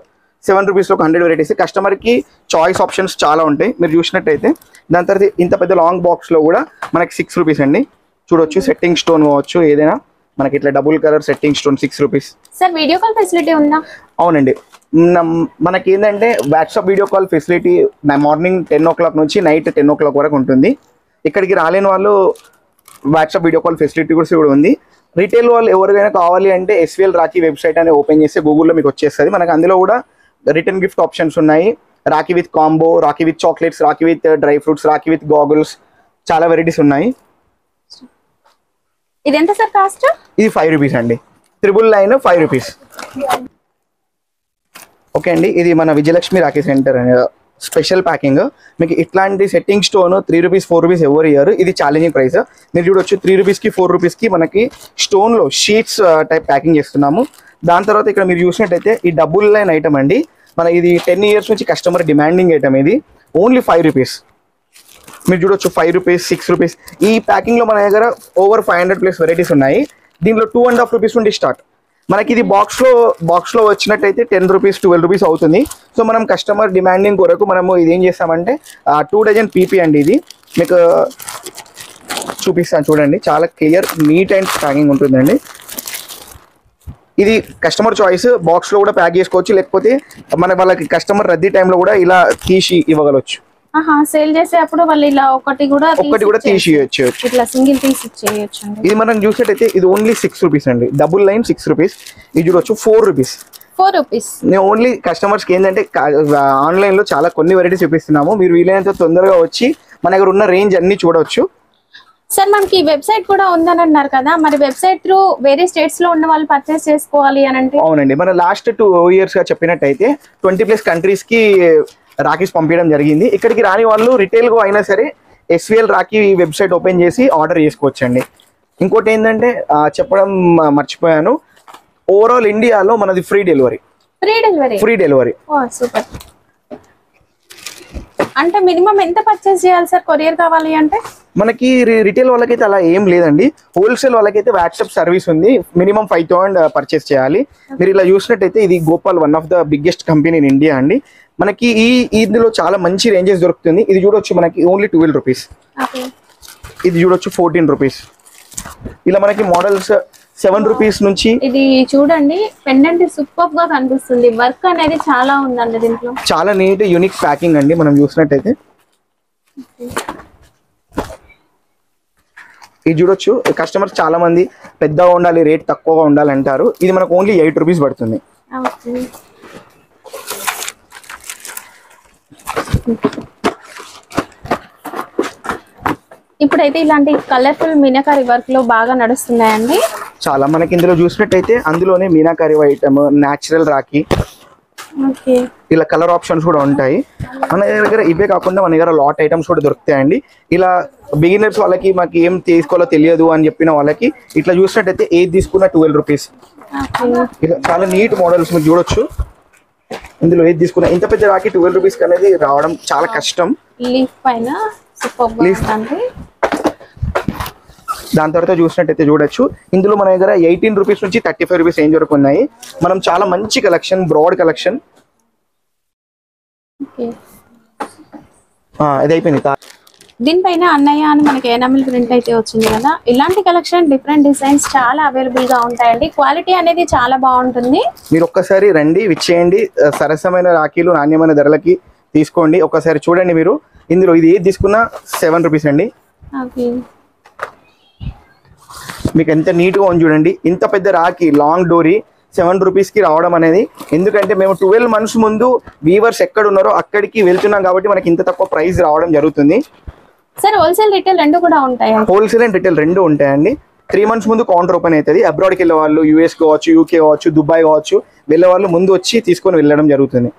7 రూపీస్ లో ఒక 100 వెరైటీస్. కస్టమర్ కి చాయిస్ ఆప్షన్స్ చాలా ఉంటాయి మీరు చూసినట్టయితే. దాని తర్వాత ఇంత పెద్ద లాంగ్ బాక్స్ లో కూడా మనకి 6 రూపీస్ అండి. చూడొచ్చు, సెట్టింగ్ స్టోన్ కావచ్చు ఏదైనా మనకి ఇట్లా double colour setting stone 6 rupees. Sir video call facility ఉందా? అవునండి, మనకి ఏంటంటే WhatsApp video call facility morning 10 o'clock నుంచి నైట్ 10 o'clock వరకు ఉంటుంది. ఇక్కడికి రాలేని వాళ్ళు వాట్సాప్ వీడియో కాల్ ఫెసిలిటీ కూడా ఉంది. రిటైల్ వాళ్ళు ఎవరికైనా కావాలి అంటే SVL రాఖీ వెబ్సైట్ అనేది ఓపెన్ చేస్తే గూగుల్లో మీకు వచ్చేస్తుంది. మనకు అందులో కూడా రిటర్న్ గిఫ్ట్ ఆప్షన్స్ ఉన్నాయి. Rakhi with combo, Rakhi with chocolates, Rakhi with dry fruits, Rakhi with goggles, చాలా వెరైటీస్ ఉన్నాయి. ఇది ఎంత సార్ కాస్ట్? ఇది 5 రూపీస్ అండి. 999 5 రూపీస్. ఓకే అండి, ఇది మన Vijayalakshmi Rakhi centre special packing. మీకు ఇట్లాంటి సెట్టింగ్ స్టోన్ 3 రూపీస్ 4 రూపీస్ ఎవరు ఇయ్యారు. ఇది ఛాలెంజింగ్ ప్రైస్. మీరు చూడొచ్చు 3 రూపీస్కి 4 రూపీస్కి మనకి స్టోన్లో షీట్స్ టైప్ ప్యాకింగ్ చేస్తున్నాము. దాని తర్వాత ఇక్కడ మీరు చూసినట్టయితే ఈ డబుల్ లైన్ ఐటమ్ అండి. మన ఇది 10 years నుంచి కస్టమర్ డిమాండింగ్ ఐటమ్. ఇది ఓన్లీ 5 రూపీస్. మీరు చూడొచ్చు 5 రూపీస్, 6 రూపీస్. ఈ ప్యాకింగ్లో మన దగ్గర ఓవర్ 500+ వెరైటీస్ ఉన్నాయి. దీంట్లో 2.5 రూపీస్ నుండి స్టార్ట్. మనకి ఇది బాక్స్లో వచ్చినట్టయితే 10 రూపీస్ 12 రూపీస్ అవుతుంది. సో మనం కస్టమర్ డిమాండింగ్ కొరకు మనము ఇది ఏం చేస్తామంటే 2 డజన్ పీపీ అండి. ఇది మీకు చూపిస్తాను చూడండి, చాలా క్లియర్ నీట్ అండ్ ప్యాకింగ్ ఉంటుందండి. ఇది కస్టమర్ చాయిస్. బాక్స్లో కూడా ప్యాక్ చేసుకోవచ్చు, లేకపోతే వాళ్ళకి కస్టమర్ రద్దీ టైంలో కూడా ఇలా తీసి ఇవ్వగలవచ్చు. సేల్ చేసేటప్పుడు వాళ్ళు ఇలా ఒకటి కూడా తీసి ఇవ్వచ్చు, ఇట్లా సింగిల్ పీస్ ఇచ్చేయచ్చు. ఇది మనం చూసినట్టయితే ఇది ఓన్లీ 6 రూపీస్ అండి. Double line 6 rupees. ఇది చూడొచ్చు 4 రూపీస్. 4 రూపీస్. నేను ఓన్లీ కస్టమర్స్కి ఏంటంటే ఆన్లైన్లో చాలా కొన్ని వెరైటీస్ చూపిస్తున్నాము. మీరు వీలైనంత తొందరగా వచ్చి మన దగ్గర ఉన్న రేంజ్ అన్ని చూడవచ్చు. సార్ మనకి వెబ్సైట్ కూడా ఉందని అన్నారు కదా, మరి వెబ్సైట్ త్రూ వేరే స్టేట్స్ లో ఉన్న వాళ్ళు పర్చేస్ చేసుకోవాలి అని అంటే? అవునండి, మన లాస్ట్ 2 years గా చెప్పినట్టయితే 20+ countries కి రాఖీస్ పంపించడం జరిగింది. ఇక్కడికి రాని వాళ్ళు రిటైల్ గా అయినా సరే SVL రాఖీ వెబ్సైట్ ఓపెన్ చేసి ఆర్డర్ చేసుకోవచ్చండి. ఇంకోటి ఏంటంటే చెప్పడం మర్చిపోయాను, ఓవరాల్ ఇండియాలో మనది ఫ్రీ డెలివరీ. సూపర్. అంటే మినిమం ఎంత పర్చేస్ చేయాలి సార్ కొరియర్ కావాలి అంటే? మనకి రిటైల్ వాళ్ళకైతే అలా ఏం లేదండి. హోల్సేల్ వాళ్ళకైతే వాట్సాప్ సర్వీస్ ఉంది. మినిమం 5,000 పర్చేస్ చేయాలి. మీరు ఇలా చూసినట్టయితే ఇది Gopal one of the biggest company in India అండి. మనకి ఇందులో చాలా మంచి రేంజెస్ దొరుకుతుంది. ఇది చూడొచ్చు మనకి ఓన్లీ 12 రూపీస్. ఇది చూడొచ్చు 14 రూపీస్. ఇలా మనకి మోడల్స్ 7 రూపీస్ నుంచి. ఇది చూడండి పెండెంట్ సూపర్ గా కనిపిస్తుంది. వర్క్ అనేది చాలా ఉందండి దీంట్లో. చాలా నీట్ యూనిక్ ప్యాకింగ్ అండి. మనం చూసినట్టయితే ఇది చూడొచ్చు. కస్టమర్స్ చాలా మంది పెద్దగా ఉండాలి, రేట్ తక్కువగా ఉండాలి అంటారు. ఇది మనకు ఓన్లీ 8 రూపీస్ పడుతుంది. ఇప్పుడైతే ఇలాంటి కలర్ఫుల్ మీనాకారి వర్క్ లో బాగా నడుస్తున్నాయండి. చాలా మనకి ఇందులో చూసినట్టయితే అందులోనే మీనాకారి ఐటమ్, న్యాచురల్ రాఖీ, ఇలా కలర్ ఆప్షన్స్ కూడా ఉంటాయి. మన దగ్గర ఇవే కాకుండా మన దగ్గర లాట్ ఐటమ్స్ కూడా దొరుకుతాయండి. ఇలా బిగినర్స్ వాళ్ళకి మాకు ఏం తీసుకోవాలో తెలియదు అని చెప్పిన వాళ్ళకి ఇట్లా చూసినట్టయితే ఏది తీసుకున్న 12 రూపీస్. ఇలా చాలా నీట్ మోడల్స్ మీరు చూడొచ్చు. ఇందులో ఏది తీసుకున్నా ఇంత పెద్ద రాఖీ 12 రూపీస్ అనేది రావడం చాలా కష్టం. దాని తర్వాత చూసినట్టయితే చూడొచ్చు ఇందులో మన దగ్గర 18 రూపీస్ నుంచి 35 రూపీస్ రేంజ్ వరకు ఉన్నాయి. మనం చాలా మంచి కలెక్షన్, బ్రాడ్ కలెక్షన్. ఇది అయిపోయింది. దీనిపైన అన్నయ్య అని మనకి ఎనామిల్ ప్రింట్ అయితే వచ్చింది కదా. ఇలాంటి కలెక్షన్ డిఫరెంట్ డిజైన్స్ చాలా అవైలబుల్ గా ఉంటాయండి. క్వాలిటీ అనేది చాలా బాగుంటుంది. మీరు ఒక్కసారి రండి, విచ్చేయండి. సరసమైన రాఖీలు నాణ్యమైన ధరలకి తీసుకోండి. ఒకసారి చూడండి మీరు. ఇందులో ఇది ఏది తీసుకున్నా 7 రూపీస్ అండి. మీకు ఎంత నీట్గా ఉంది చూడండి. ఇంత పెద్ద రాఖీ లాంగ్ డోరీ 7 రూపీస్కి రావడం అనేది, ఎందుకంటే మేము 12 months ముందు వీవర్స్ ఎక్కడ ఉన్నారో అక్కడికి వెళ్తున్నాం కాబట్టి మనకి ఇంత తక్కువ ప్రైస్ రావడం జరుగుతుంది. సార్ హోల్సేల్ రిటైల్ రెండు కూడా ఉంటాయి? హోల్సేల్ అండ్ రిటైల్ రెండు ఉంటాయండి. 3 months ముందు కౌంటర్ ఓపెన్ అవుతుంది. అబ్రాడ్కి వెళ్ళే వాళ్ళు, యూఎస్ కావచ్చు, యూకే కావచ్చు, దుబాయ్ కావచ్చు, వెళ్ళే వాళ్ళు ముందు వచ్చి తీసుకొని వెళ్ళడం జరుగుతుంది.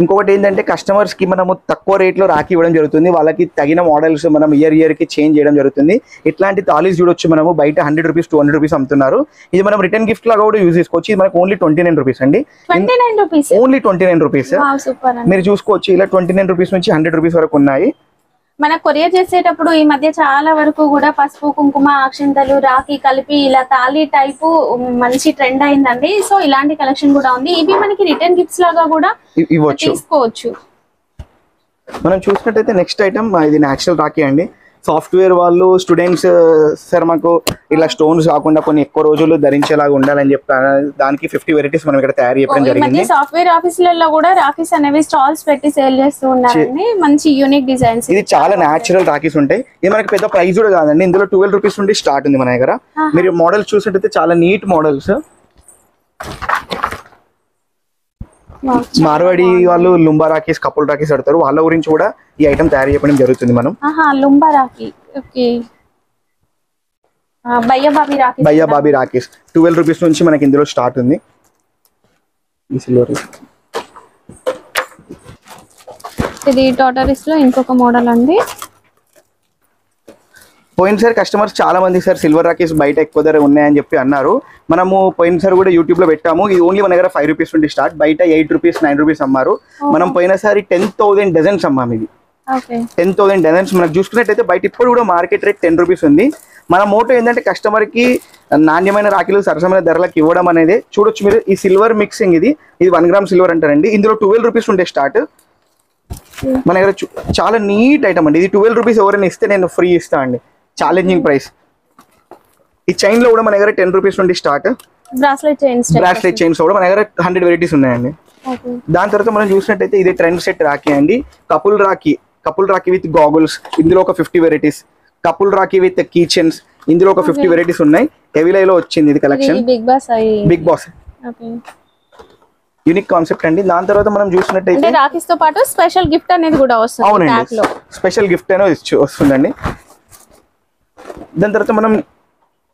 ఇంకొకటి ఏంటంటే కస్టమర్స్ కి మనము తక్కువ రేట్లో రాఖీ ఇవ్వడం జరుగుతుంది. వాళ్ళకి తగిన మోడల్స్ మనం ఇయర్ కి చేంజ్ చేయడం జరుగుతుంది. ఇట్లాంటి తాలీస్ చూడొచ్చు. మనము బయట 100 రూపీస్ 200 రూపీస్ అమ్ముతున్నారు. ఇది మనం రిటర్న్ గిఫ్ట్ లాగా కూడా యూజ్ చేసుకోవచ్చు. ఇది మనకు ఓన్లీ 29 రూపీస్ అండి. Only 29 rupees. మీరు చూసుకోవచ్చు. ఇలా 29 రూపీస్ నుంచి 100 రూపీస్ వరకు ఉన్నాయి. మన కొరియర్ చేసేటప్పుడు ఈ మధ్య చాలా వరకు కూడా పసుపు, కుంకుమ, అక్షింతలు, రాఖీ కలిపి ఇలా తాళి టైపు మంచి ట్రెండ్ అయిందండి. సో ఇలాంటి కలెక్షన్ కూడా ఉంది. ఇవి మనకి రిటర్న్ గిఫ్ట్స్ లాగా కూడా తీసుకోవచ్చు. మనం చూసినట్టయితే నెక్స్ట్ ఐటమ్ ఇది న్యాచురల్ రాఖీ అండి. సాఫ్ట్వేర్ వాళ్ళు, స్టూడెంట్స్ సార్ మాకు ఇలా స్టోన్స్ కాకుండా కొన్ని ఎక్కువ రోజులు ధరించేలాగా ఉండాలని చెప్పారు. దానికి 50 వెరైటీస్ మనం ఇక్కడ తయారు చేయడం జరిగింది. సాఫ్ట్వేర్ ఆఫీసులలో కూడా రాఖీస్ అనేవి స్టాల్స్ పెట్టి సేల్ చేస్తూ ఉన్నారండి. మంచి యూనిక్ డిజైన్స్. ఇది చాలా న్యాచురల్ రాఖీస్ ఉంటాయి. ఇది మనకి పెద్ద ప్రైస్ కూడా కాదండి. ఇందులో 12 రూపీస్ నుండి స్టార్ట్ ఉంది మన దగ్గర. మీరు మోడల్స్ చూసినట్టయితే చాలా నీట్ మోడల్స్. మార్వాడి వాళ్ళు లుంబా రాఖీస్, కపుల్ రాఖీస్ ఆడతారు. వాళ్ళ గురించి కూడా ఈ ఐటమ్ తయారు చేయడం జరుగుతుంది. మనం లుంబా రాఖీ, భయ్యా బాబీ రాఖీస్ 12 రూపీస్ నుంచి మనకి ఇందులో స్టార్ట్ ఉంది. ఇది టాటరిస్ లో ఇంకొక మోడల్ అండి. పోయినసారి కస్టమర్స్ చాలా మంది సార్ సిల్వర్ రాఖీస్ బయట ఎక్కువ ధర ఉన్నాయని చెప్పి అన్నారు. మనము పోయినసారి కూడా యూట్యూబ్ లో పెట్టాము. ఇది ఓన్లీ మన దగ్గర 5 రూపీస్ నుండి స్టార్ట్. బయట 8 రూపీస్ 9 రూపీస్ అమ్మారు. మనం పోయినసారి 10,000 డజన్స్ అమ్మాము. ఇది 10,000 డజన్స్. మనకు చూసుకున్నట్టయితే బయట ఇప్పుడు కూడా మార్కెట్ రేట్ 10 రూపీస్ ఉంది. మన మోటో ఏంటంటే కస్టమర్ కి నాణ్యమైన రాఖీలు సరసమైన ధరలకు ఇవ్వడం అనేది. చూడొచ్చు మీరు ఈ సిల్వర్ మిక్సింగ్. ఇది 1 గ్రామ్ సిల్వర్ అంటారండి. ఇందులో 12 రూపీస్ ఉండే స్టార్ట్. మన దగ్గర చాలా నీట్ ఐటమ్ అండి. ఇది 12 రూపీస్ ఎవరైనా ఇస్తే నేను ఫ్రీ ఇస్తా అండి. Challenging price. ఈ చైన్ లో కూడా మన దగ్గర 10 రూపీస్ నుండి స్టార్ట్. బ్రాస్లెట్ చైన్స్ కూడా మన దగ్గర 100 వెరైటీస్ ఉన్నాయండి. దాని తర్వాత మనం చూసినట్టయితే ఇది ట్రెండ్ సెట్ రాఖీ అండి. Couple rakhi with goggles. ఇందులో ఒక 50 varieties. Couple rakhi with keychains. ఇందులో ఒక 50 వెరైటీస్ ఉన్నాయి. హెవీలైలో వచ్చింది ఇది collection. Big boss unique concept అండి. దాని తర్వాత మనం చూసినట్టయితే రాఖీస్ తో పాటు స్పెషల్ గిఫ్ట్ అనేది కూడా వస్తుంది. అవునండి, స్పెషల్ గిఫ్ట్ అనేది వస్తుందండి. దాని తర్వాత మనం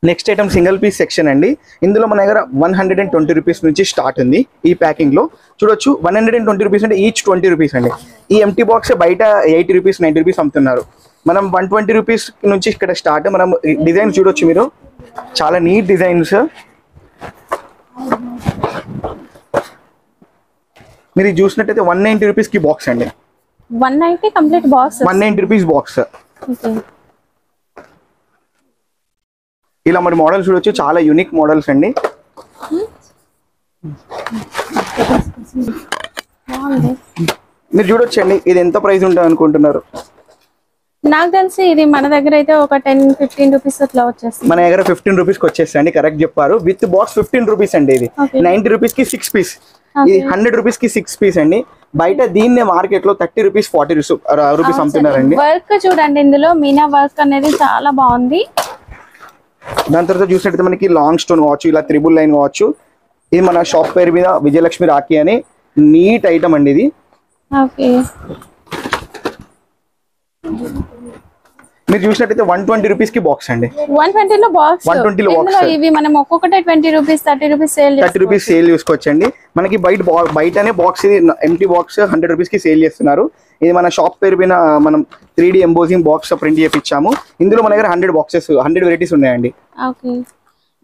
next item single piece section అండి. ఇందులో మన దగ్గర 120 రూపీస్ నుంచి స్టార్ట్ ఉంది. ఈ ప్యాకింగ్ లో చూడొచ్చు 120 రూపీస్ అంటే ఈచ్ 20 రూపీస్ అండి. ఈ ఎంటీ బాక్స్ బయట 80 రూపీస్ 90 రూపీస్ అమ్ముతున్నారు. మనం 120 రూపీస్ నుంచి ఇక్కడ స్టార్ట్. మనం డిజైన్స్ చూడొచ్చు మీరు. చాలా నీట్ డిజైన్స్. మీరు చూసినట్టయితే 190 రూపీస్కి బాక్స్ అండి. 190 complete box. 190 rupees box. Okay. ఇలా మరి మోడల్స్ చూడొచ్చు, చాలా యూనిక్ మోడల్స్ అండి. మీరు చూడొచ్చండి, ఇది ఎంత ప్రైస్ ఉంటుంది అనుకుంటున్నారు? నాకు తెలిసి ఇది మన దగ్గర అయితే ఒక 10-15 రూపీస్ అట్లా వచ్చేస్తుంది. మన దగ్గర 15 రూపీస్కి వచ్చేస్తండి, కరెక్ట్ చెప్పారు. విత్ బాక్స్ 15 రూపీస్ అండి. ఇది 90 రూపీస్కి 6 పీస్, ఇది 100 రూపీస్కి 6 పీస్ అండి. బయట దీన్నే మార్కెట్ లో 30 రూపీస్ 40 రూపీస్ అమ్ముతున్నారండి. వర్క్ చూడండి, ఇందులో మీనా వర్క్ అనేది చాలా బాగుంది. దాని తర్వాత చూసినట్టు మనకి లాంగ్ స్టోన్ కావచ్చు, ఇలా త్రిబుల్ లైన్ కావచ్చు. ఇది మన షాప్ పేరు మీద విజయలక్ష్మి రాఖీ అని నీట్ ఐటమ్ అండి ఇది. ఓకే. మీరు చూసినట్టయితే 120 రూపీస్ కి బాక్స్ అండి. 120 లో బాక్స్. 120 లో బాక్స్. ఇవి మనం ఒక్కొక్కటి 20 rupees 30 rupees sale 30 rupees sale చేసుకోవచ్చండి. మనకి బయటనే బాక్స్, ఇది ఎంటీ బాక్స్ 100 రూపీస్ కి సేల్ చేస్తున్నారు. ఇది మన షాప్ పేరు పైన మనం 3D ఎంబోజింగ్ బాక్స్ ప్రింట్ చేయించాము. ఇందులో మన దగ్గర 100 బాక్సెస్ 100 వెరైటీస్ ఉన్నాయండి. ఓకే.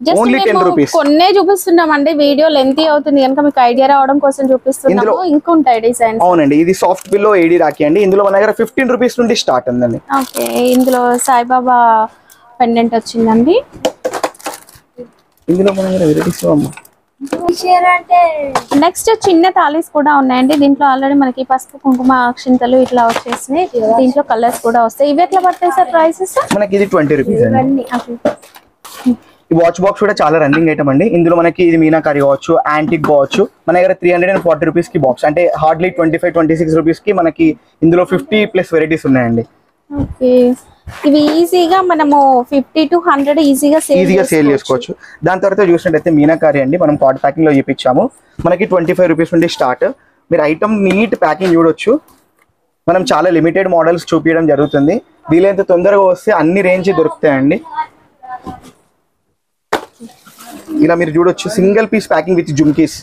Just only 10 rupees. కొన్నే చూపిస్తున్నామండి, వీడియో లెంతీ అవుతుంది కనుక మీకు ఐడియా రావడం కోసం చూపిస్తున్నాము. ఇంకా ఉంటాయి డిజైన్స్. అవునండి, ఇది సాఫ్ట్ పిల్లో ఏడీ రాఖీ అండి. ఇందులో మన దగ్గర 15 రూపీస్ నుండి స్టార్ట్ ఉందండి. ఓకే. ఇందులో సాయిబాబా పెండెంట్ వచ్చిందండి. ఇందులో మన దగ్గర వెరైటీస్ నెక్స్ట్ చిన్న తాళీస్ కూడా ఉన్నాయండి. దీంట్లో ఆల్రెడీ మనకి పసుపు కుంకుమ అక్షింతలు ఇట్లా వచ్చేసినాయి. దీంట్లో కలర్స్ కూడా వస్తాయి. ఇవి ఎట్లా పడతాయి సార్ ప్రైసెస్? మనకి ఇది 20 రూపీస్ అండి. ఈ వాచ్ బాక్స్ కూడా చాలా రన్నింగ్ ఐటమ్ అండి. ఇందులో మనకి ఇది మీనాకారి కావచ్చు, యాంటిక్ కావచ్చు. మన దగ్గర 340 రూపీస్ కి బాక్స్, అంటే హార్డ్లీ 25-26 రూపీస్ కి మనకి ఇందులో 50+ వెరైటీస్ ఉన్నాయండి. ఓకే. ఇవి ఈజీగా మనము 50 to 100 ఈజీగా సేల్ చేసుకోవచ్చు. దాని తర్వాత చూసినట్టయితే మీనాకారి అండి, మనం కార్డ్ ప్యాకింగ్ లో చూపించాము. మనకి 25 రూపీస్ నుండి స్టార్ట్. మీరు ఐటమ్ నీట్ ప్యాకింగ్ చూడొచ్చు. మనం చాలా లిమిటెడ్ మోడల్స్ చూపించడం జరుగుతుంది. వీలైనంత తొందరగా వస్తే అన్ని రేంజ్ దొరుకుతాయండి. ఇలా మీరు చూడొచ్చు, single piece packing with jhumkis.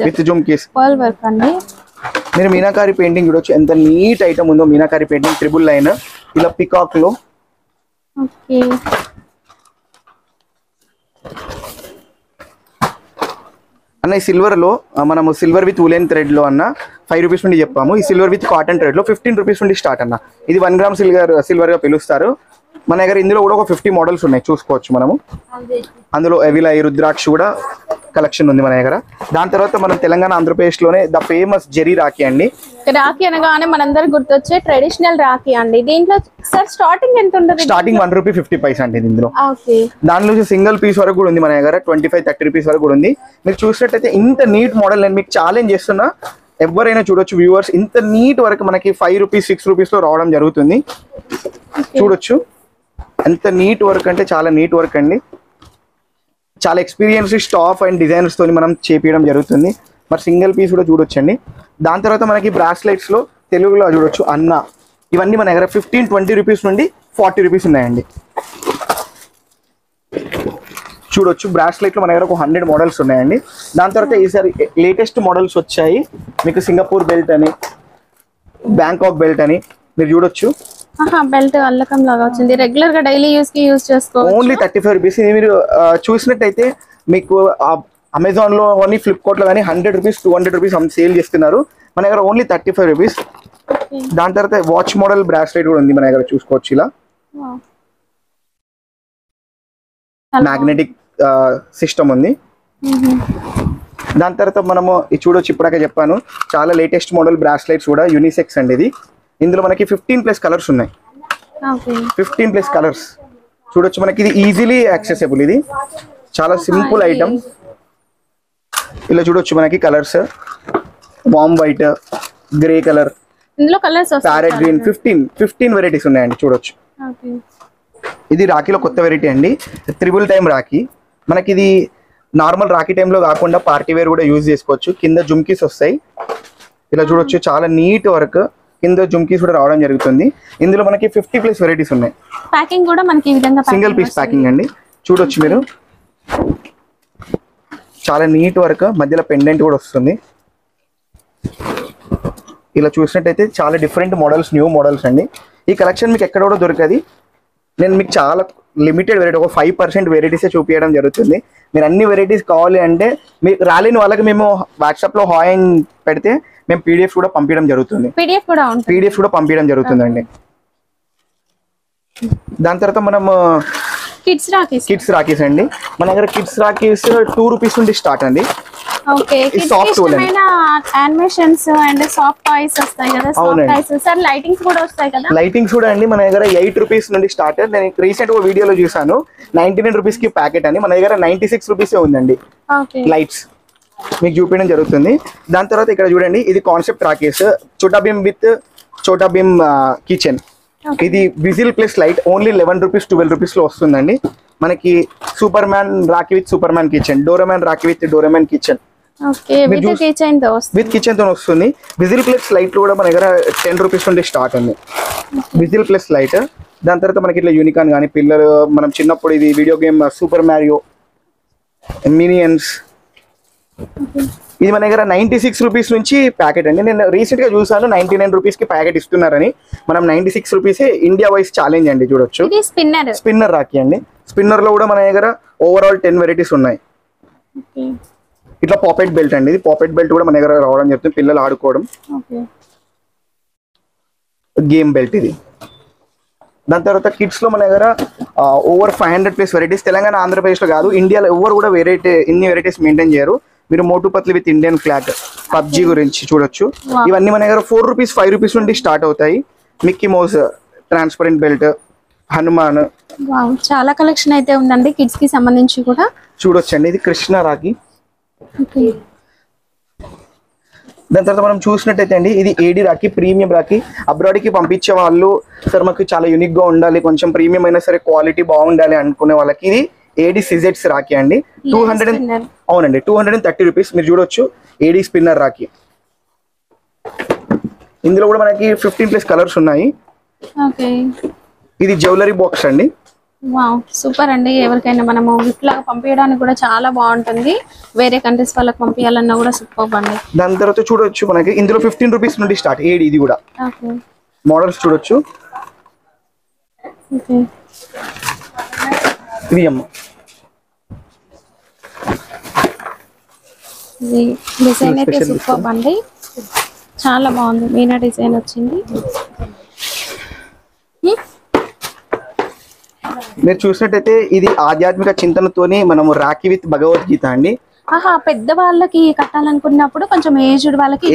With jhumkis pearl work అండి. మీరు మీనాకారి పెయింటింగ్ చూడొచ్చు, ఎంత నీట్ ఐటమ్ ఉందో. మీనాకారి పెయింటింగ్ ట్రిబుల్ లైన్, ఇలా పికాక్ లో. ఓకే. అన్న ఈ సిల్వర్ లో మనము సిల్వర్ విత్ ఉలెన్ థ్రెడ్ లో అన్న 5 రూపీస్ నుండి చెప్పాము. ఈ సిల్వర్ విత్ కాటన్ థ్రెడ్ లో 15 రూపీస్ నుండి స్టార్ట్ అన్న. ఇది 1 గ్రామ్ సిల్వర్ గా పిలుస్తారు. మన దగ్గర ఇందులో కూడా ఒక 50 మోడల్స్ ఉన్నాయి, చూసుకోవచ్చు మనము. అందులో ఎవిలా రుద్రాక్ష కూడా కలెక్షన్ ఉంది మన దగ్గర. దాని తర్వాత మనం తెలంగాణ ఆంధ్రప్రదేశ్ లోనే ద ఫేమస్ జెరీ రాఖీ అండి. రాఖీ అనగానే మనందరికి గుర్తొచ్చే ట్రెడిషనల్ రాఖీ అండి. దీంట్లో సార్ స్టార్టింగ్ ఎంత ఉంటుంది? స్టార్టింగ్ 1 రూపీ 50 పైసా అండి ఇందులో. ఓకే. దానిలో సింగిల్ పీస్ వరకు కూడా ఉంది మన దగ్గర, 25-30 రూపీస్ వరకు కూడా ఉంది. మీరు చూసినట్టయితే ఇంత నీట్ మోడల్ నేను మీకు ఛాలెంజ్ చేస్తున్నా, ఎవరైనా చూడొచ్చు వ్యూవర్స్. ఇంత నీట్ వరకు మనకి 5 రూపీస్ 6 రూపీస్ లో రావడం జరుగుతుంది. చూడొచ్చు ఎంత నీట్ వర్క్ అంటే చాలా నీట్ వర్క్ అండి. చాలా ఎక్స్పీరియన్స్ స్టాఫ్ అండ్ డిజైనర్స్ తోని మనం చేపించడం జరుగుతుంది. మరి సింగిల్ పీస్ కూడా చూడొచ్చండి. దాని తర్వాత మనకి బ్రాస్లెట్స్ లో తెలుగులో చూడొచ్చు అన్న. ఇవన్నీ మన దగ్గర 15-20 రూపీస్ నుండి 40 రూపీస్ ఉన్నాయండి. చూడొచ్చు బ్రాస్లెట్ లో మన దగ్గర ఒక 100 మోడల్స్ ఉన్నాయండి. దాని తర్వాత ఈసారి లేటెస్ట్ మోడల్స్ వచ్చాయి. మీకు సింగపూర్ బెల్ట్ అని, బ్యాంకాక్ బెల్ట్ అని మీరు చూడొచ్చు. బెల్ట్ అల్లకం లాగా వచ్చింది. రెగ్యులర్ గా డైలీ యూస్ కి యూస్ చేసుకోవచ్చు. Only 35 rupees. ఇది మీరు చూసినట్టయితే మీకు అమెజాన్ లో కానీ ఫ్లిప్కార్ట్ లో కానీ 100 రూపీస్ 200 రూపీస్ సేల్ చేస్తున్నారు. మన దగ్గర ఓన్లీ 35 రూపీస్. దాని తర్వాత వాచ్ మోడల్ బ్రాస్లెట్ కూడా ఉంది మన దగ్గర, చూసుకోవచ్చు. ఇలా మ్యాగ్నెటిక్ సిస్టమ్ ఉంది. దాని తర్వాత మనము ఇది చూడొచ్చు, ఇప్పుడాక చెప్పాను చాలా లేటెస్ట్ మోడల్ బ్రాస్లెట్స్ కూడా యూనిసెక్స్ అండి. ఇది ఇందులో మనకి 15+ కలర్స్ ఉన్నాయి. 15+ కలర్స్ చూడొచ్చు. మనకి ఇది ఈజీలీ యాక్సెసిబుల్. ఇది చాలా సింపుల్ ఐటమ్. ఇలా చూడొచ్చు మనకి కలర్స్, వామ్ వైట్, గ్రే కలర్, ఇందులో కలర్స్ ప్యారెట్ గ్రీన్, 15 వెరైటీస్ ఉన్నాయండి. చూడొచ్చు. ఇది రాఖీలో కొత్త వెరైటీ అండి, త్రిబుల్ టైమ్ రాఖీ. మనకి ఇది నార్మల్ రాఖీ టైంలో కాకుండా పార్టీ వేర్ కూడా యూజ్ చేసుకోవచ్చు. కింద జుమ్కీస్ వస్తాయి. ఇలా చూడొచ్చు, చాలా నీట్ వర్క్. కింద జుమ్కీస్ కూడా రావడం జరుగుతుంది. ఇందులో మనకి 50+ వెరైటీస్ ఉన్నాయి. ప్యాకింగ్ కూడా మనకి ఈ విధంగా సింగిల్ పీస్ ప్యాకింగ్ అండి. చూడొచ్చు మీరు, చాలా నీట్ వర్క్. మధ్యలో పెండెంట్ కూడా వస్తుంది. ఇలా చూసినట్టయితే చాలా డిఫరెంట్ మోడల్స్, న్యూ మోడల్స్ అండి. ఈ కలెక్షన్ మీకు ఎక్కడ కూడా దొరకది. నేను మీకు చాలా లిమిటెడ్ వెరైటీ, ఒక 5% వెరైటీసే చూపించడం జరుగుతుంది. మీరు అన్ని వెరైటీస్ కావాలి అంటే మీకు రాలేని వాళ్ళకి మేము వాట్సాప్లో హాయ్ అని పెడితే మేము పీడిఎఫ్ కూడా పంపించడం జరుగుతుంది. పీడిఎఫ్ కూడా పంపించడం జరుగుతుందండి. దాని తర్వాత మనం కిడ్స్ రాకీస్ అండి. మన దగ్గర కిడ్స్ రాకీస్ 2 రూపీస్ నుండి స్టార్ట్ అండి. Soft animations and soft toys వస్తాయి కదా, సాఫ్ట్ టాయ్స్ సార్. లైటింగ్స్ కూడా వస్తాయి కదా. లైటింగ్స్ కూడా అండి మన దగ్గర 8 రూపీస్ నుండి స్టార్ట్. నేను రీసెంట్ గా వీడియోలో చూసాను 99 రూపీస్ కి ప్యాకెట్ అని. మన దగ్గర 96 రూపీస్ ఉందండి లైట్స్, మీకు చూపించడం జరుగుతుంది. దాని తర్వాత ఇక్కడ చూడండి, ఇది concept రాకీస్ Chhota Bheem with Chhota Bheem kitchen. ఇది whistle plus light only 11 rupees 12 rupees లో వస్తుందండి. మనకి super man Rocky with super man kitchen, Doraemon Rocky with Doraemon kitchen with kitchen తో వస్తుంది. విజిల్ ప్లస్ లైట్ కూడా మన దగ్గర 10 రూపీస్ నుండి స్టార్ట్ ఉంది, విజిల్ ప్లస్ లైట్. దాని తర్వాత మనకి ఇట్లా యూనికాన్ కానీ పిల్లలు మనం చిన్నప్పుడు ఇది video game super Mario Minions, ఇది మన దగ్గర 96 రూపీస్ నుంచి ప్యాకెట్ అండి. నేను రీసెంట్ గా చూసాను 99 రూపీస్ కి ప్యాకెట్ ఇస్తున్నారని. మనం 96 రూపీస్ ఇండియా వైస్ ఛాలెంజ్ అండి. చూడొచ్చు స్పిన్నర్ రాకీ అండి. స్పిన్నర్ లో కూడా మన దగ్గర ఓవరాల్ 10 వెరైటీస్ ఉన్నాయి. ఇట్లా పాపెట్ బెల్ట్ అండి, ఇది పాపెట్ బెల్ట్ కూడా మన దగ్గర రావడం చెప్తుంది, పిల్లలు ఆడుకోవడం గేమ్ బెల్ట్ ఇది. దాని తర్వాత కిడ్స్ లో మన దగ్గర ఓవర్ 500+ వెరైటీస్. తెలంగాణ ఆంధ్రప్రదేశ్ లో కాదు, ఇండియాలో ఎవరు కూడా ఇన్ని వెరైటీస్ మెయింటైన్ చేయరు. మీరు మోటు Patlu with Indian flag, PUBG గురించి చూడొచ్చు. ఇవన్నీ మన దగ్గర 4 రూపీస్ 5 రూపీస్ నుండి స్టార్ట్ అవుతాయి. Mickey mouse transparent belt, Hanuman, చాలా కలెక్షన్ అయితే ఉందండి కిడ్స్ కి సంబంధించి కూడా చూడొచ్చండి. ఇది కృష్ణ రాఖీ. దాని తర్వాత మనం చూసినట్టయితే అండి, ఇది AD Rakhi, premium Rakhi. Abroad కి పంపించే వాళ్ళు సార్ మాకు చాలా యూనిక్ గా ఉండాలి, కొంచెం ప్రీమియం అయినా సరే క్వాలిటీ బాగుండాలి అనుకునే వాళ్ళకి ఇది ఏడి సిజెట్స్ రాఖీ అండి. 200 అవునండి 230 రూపీస్. మీరు చూడొచ్చు ఏడి స్పిన్నర్ రాఖీ. ఇందులో కూడా మనకి 15+ కలర్స్ ఉన్నాయి. ఇది జ్యువెలరీ బాక్స్ అండి. సూపర్ అండి. ఎవరికైనా మనము గిఫ్ట్ లాగా పంపించడానికి కూడా చాలా బాగుంటుంది. వేరే కంట్రీస్ వాళ్ళకి పంపించాలన్నా కూడా సూపర్ అండి. దాని తర్వాత చూడొచ్చు మనకి ఇందులో 15 రూపీస్ నుండి స్టార్ట్ ఏడి. ఇది కూడా మోడల్స్ చూడొచ్చు. ఇది అమ్మ డిజైన్ అయితే సూపర్ అండి, చాలా బాగుంది. మీనా డిజైన్ వచ్చింది. మీరు చూసినట్టయితే ఇది ఆధ్యాత్మిక చింతనతోని మనము రాఖీ విత్ భగవద్గీత అండి. పెద్ద వాళ్ళకి కట్టాలనుకున్నప్పుడు కొంచెం ఏజ్డ్ వాళ్ళకి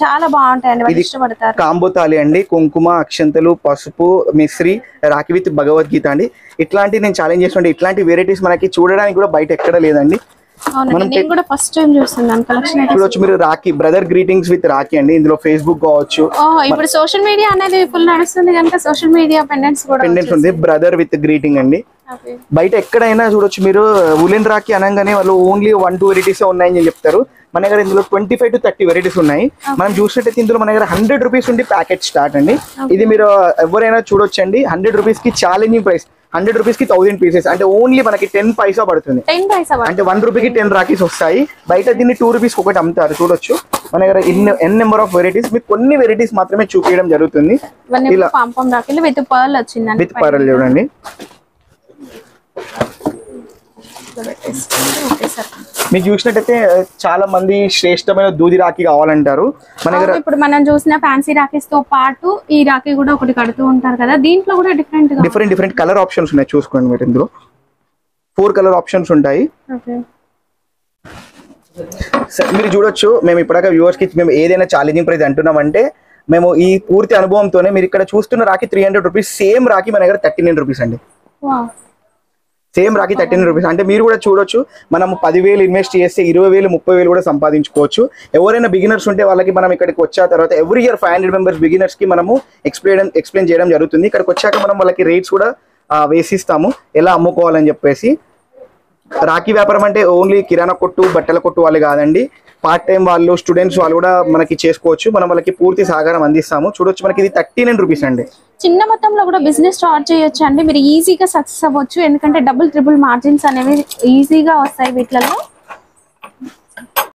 చాలా బాగుంటాయండి, ఇష్టపడతారు. కాంబో తాలి అండి, కుంకుమ, అక్షంతలు, పసుపు, మిశ్రీ, రాఖీ విత్ భగవద్గీత అండి. ఇట్లాంటి నేను ఛాలెంజ్ చేస్తుంటే ఇట్లాంటి వెరైటీస్ మనకి చూడడానికి కూడా బయట ఎక్కడ లేదండి. ఫస్ట్ టైం చూస్తున్నాను కలెక్షన్. చూడొచ్చు మీరు rakhi brother greetings with Rakhi అండి. ఇందులో ఫేస్బుక్ కావచ్చు, ఇప్పుడు సోషల్ మీడియా అనేది ఫుల్ నడుస్తుంది కనుక సోషల్ మీడియా పెండెంట్స్ ఉంది. బ్రదర్ విత్ గ్రీటింగ్ అండి. బయట ఎక్కడైనా చూడొచ్చు మీరు ఉలెన్ రాఖీ అనగానే వాళ్ళు ఓన్లీ 1-2 వెరైటీస్ ఉన్నాయని చెప్తారు. మన దగ్గర ఇందులో 25 to 30 వెరైటీస్ ఉన్నాయి. మనం చూసినట్టయితే ఇందులో మన దగ్గర 100 రూపీస్ నుండి ప్యాకెట్ స్టార్ట్ అండి. ఇది మీరు ఎవరైనా చూడొచ్చండి. 100 రూపీస్ కి ఛాలెంజింగ్ ప్రైస్. 100 రూపీస్ కి 1000 పీసెస్ అంటే ఓన్లీ మనకి 10 పైసా పడుతుంది. అంటే 1 రూపీకి 10 రాఖీస్ వస్తాయి. బయట దీన్ని 2 రూపీస్ ఒకటి అమ్ముతారు. చూడొచ్చు మన దగ్గర ఎన్ నెంబర్ ఆఫ్ వెరైటీస్. మీకు కొన్ని వెరైటీస్ మాత్రమే చూపించడం జరుగుతుంది. ఇలా విత్ పర్ల్ చూడండి. మీకు చూసినట్టయితే చాలా మంది శ్రేష్టమైన దూది రాఖీ కావాలంటారు. మన దగ్గర ఇప్పుడు మనం చూసిన ఫ్యాన్సీ రాఖీస్ తో పాటు ఈ రాఖీ కూడా ఒకటి కడుతూ ఉంటారు కదా, దీంట్లో కూడా డిఫరెంట్ కలర్ ఆప్షన్స్ ఉన్నాయి. చూసుకోండి మీరు, ఇందులో 4 కలర్ ఆప్షన్స్ ఉంటాయి. మీరు చూడొచ్చు. మేము ఇప్పటిదాకా వ్యూవర్స్ కి మేము ఏదైనా ఛాలెంజింగ్ ప్రైస్ అంటున్నామంటే మేము ఈ పూర్తి అనుభవంతోనే. మీరు ఇక్కడ చూస్తున్న రాఖీ 300 రూపీస్, సేమ్ రాఖీ మన దగ్గర 39 రూపీస్ అండి. Same Rakhi 39 rupees. అంటే మీరు కూడా చూడొచ్చు, మనం 10,000 ఇన్వెస్ట్ చేస్తే 20,000 30,000 కూడా సంపాదించుకోవచ్చు. ఎవరైనా బిగినర్స్ ఉంటే వాళ్ళకి మనం ఇక్కడికి వచ్చా తర్వాత ఎవ్రీ ఇయర్ 500 మెంబర్స్ బిగినర్స్ కి మనము ఎక్స్ప్లెయిన్ చేయడం జరుగుతుంది. ఇక్కడికి వచ్చాక మనం వాళ్ళకి రేట్స్ కూడా వేసిస్తాము, ఎలా అమ్ముకోవాలని చెప్పేసి. రాఖీ వ్యాపారం అంటే ఓన్లీ కిరాణా కొట్టు, బట్టల కొట్టు వాళ్ళు కాదండి. పార్ట్ టైం వాళ్ళు, స్టూడెంట్స్ వాళ్ళు కూడా మనకి చేసుకోవచ్చు. మనం వాళ్ళకి పూర్తి సహకారం అందిస్తాము. చూడొచ్చు మనకి ఇది 39 రూపీస్ అండి. చిన్న మొత్తంలో కూడా బిజినెస్ స్టార్ట్ చేయొచ్చు అండి. మీరు ఈజీగా సక్సెస్ అవ్వచ్చు, ఎందుకంటే డబుల్ ట్రిపుల్ మార్జిన్స్ అనేవి ఈజీగా వస్తాయి వీటిలో.